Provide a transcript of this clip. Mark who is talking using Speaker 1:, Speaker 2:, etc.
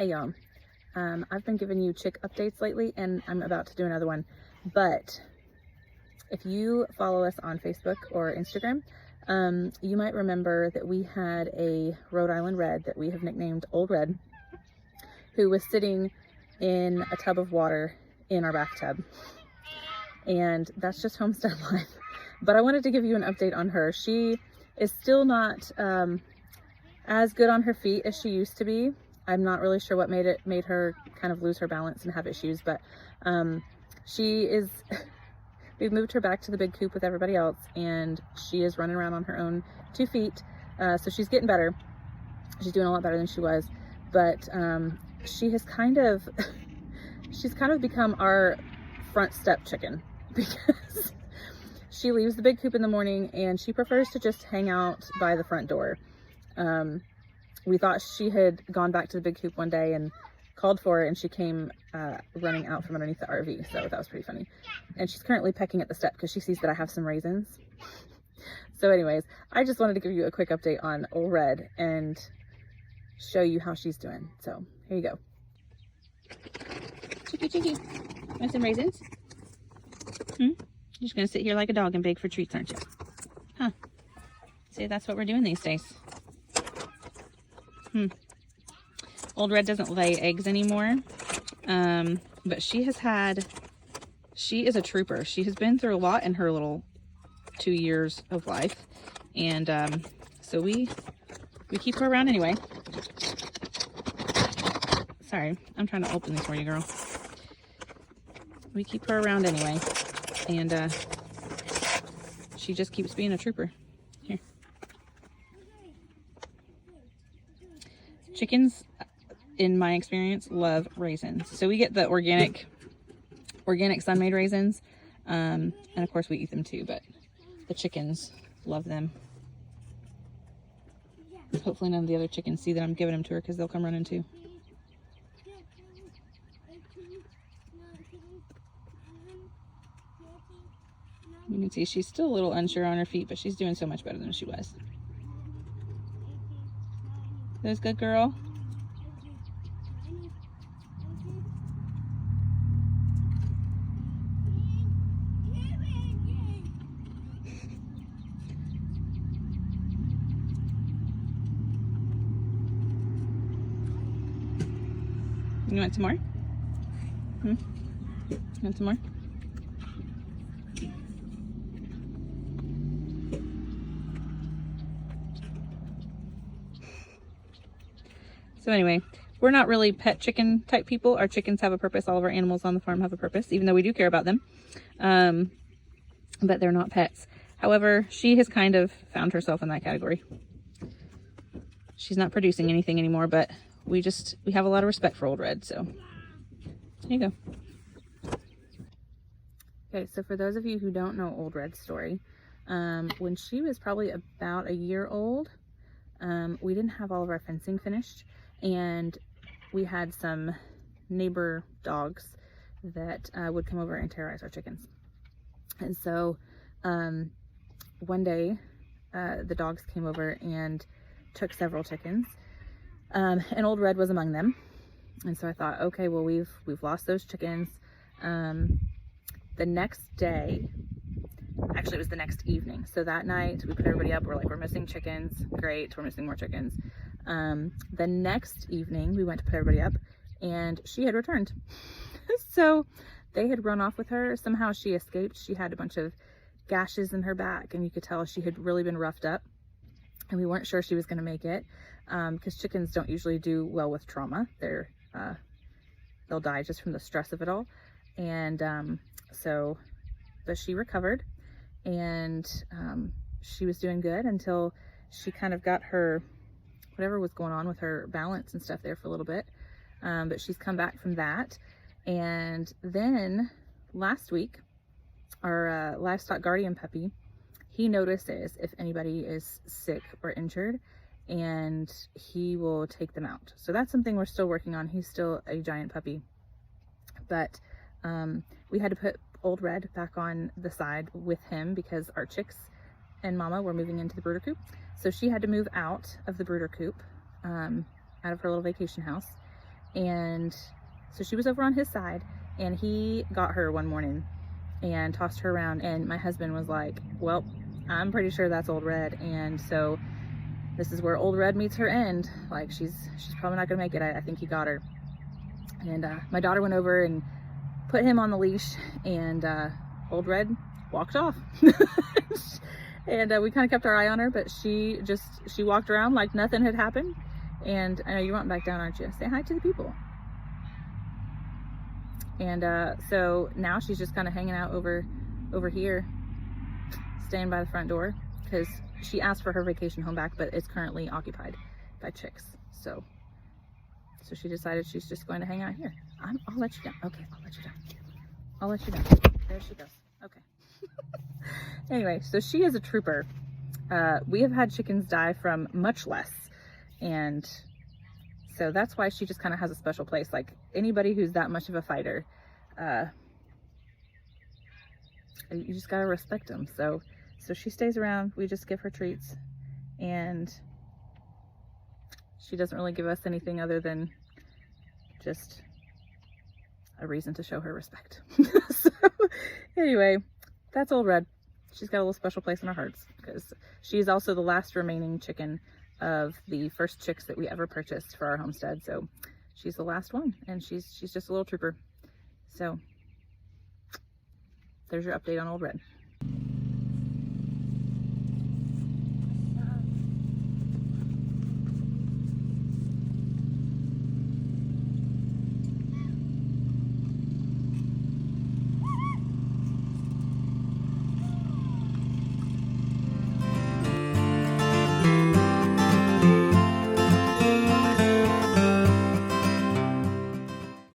Speaker 1: Hey y'all, I've been giving you chick updates lately and I'm about to do another one, but if you follow us on Facebook or Instagram, you might remember that we had a Rhode Island Red that we have nicknamed Old Red, who was sitting in a tub of water in our bathtub, and that's just Homestead life. But I wanted to give you an update on her. She is still not as good on her feet as she used to be. I'm not really sure what made her kind of lose her balance and have issues, but she is, we've moved her back to the big coop with everybody else, and she is running around on her own 2 feet. So she's getting better. She's doing a lot better than she was, but she has she's kind of become our front step chicken, because she leaves the big coop in the morning and she prefers to just hang out by the front door. We thought she had gone back to the big coop one day and called for her, and she came running out from underneath the RV, so that was pretty funny. And she's currently pecking at the step because she sees that I have some raisins. So anyways, I just wanted to give you a quick update on Old Red and show you how she's doing. So here you go. Chicky, want some raisins? You're just gonna sit here like a dog and beg for treats, aren't you? Huh. See, that's what we're doing these days. Old Red doesn't lay eggs anymore, but she is a trooper. She has been through a lot in her little 2 years of life, and so we keep her around anyway. Sorry, I'm trying to open this for you, girl. We keep her around anyway, and she just keeps being a trooper. Here. Chickens, in my experience, love raisins. So we get the organic sun-made raisins, and of course we eat them too, but the chickens love them. Hopefully none of the other chickens see that I'm giving them to her, because they'll come running too. You can see she's still a little unsure on her feet, but she's doing so much better than she was. That's good, girl. You want some more? You want some more? So anyway, we're not really pet chicken type people. Our chickens have a purpose. All of our animals on the farm have a purpose, even though we do care about them. But they're not pets. However, she has kind of found herself in that category. She's not producing anything anymore, but we have a lot of respect for Old Red, so there you go. Okay, so for those of you who don't know Old Red's story, when she was probably about a year old, we didn't have all of our fencing finished, and we had some neighbor dogs that would come over and terrorize our chickens. And so one day the dogs came over and took several chickens, and Old Red was among them. And so I thought, okay, well, we've lost those chickens. The next day, actually it was the next evening, so that night we put everybody up. We're like, we're missing chickens. Great, we're missing more chickens. The next evening we went to put everybody up, and she had returned. So they had run off with her. Somehow she escaped. She had a bunch of gashes in her back, and you could tell she had really been roughed up, and we weren't sure she was going to make it, because chickens don't usually do well with trauma. They'll die just from the stress of it all. And but she recovered, and she was doing good until she kind of got her, whatever was going on with her balance and stuff there for a little bit. But she's come back from that. And then last week, our livestock guardian puppy, he notices if anybody is sick or injured, and he will take them out. So that's something we're still working on. He's still a giant puppy, but we had to put Old Red back on the side with him because our chicks and Mama were moving into the brooder coop. So she had to move out of the brooder coop, out of her little vacation house. And so she was over on his side, and he got her one morning and tossed her around, and my husband was like, well, I'm pretty sure that's Old Red. And so this is where Old Red meets her end. Like, she's probably not gonna make it. I think he got her. And my daughter went over and put him on the leash, and Old Red walked off. And we kind of kept our eye on her, but she walked around like nothing had happened. And I know you want back down, aren't you? Say hi to the people. And so now she's just kind of hanging out over here, staying by the front door, because she asked for her vacation home back, but it's currently occupied by chicks. So she decided she's just going to hang out here. I'll let you down. Okay, I'll let you down. I'll let you down. There she goes. Okay. Anyway, so she is a trooper. We have had chickens die from much less. And so that's why she just kind of has a special place. Like, anybody who's that much of a fighter, you just gotta respect them. So she stays around. We just give her treats, and she doesn't really give us anything other than just a reason to show her respect. So anyway, that's Old Red. She's got a little special place in our hearts because she's also the last remaining chicken of the first chicks that we ever purchased for our homestead. So she's the last one, and she's just a little trooper. So there's your update on Old Red.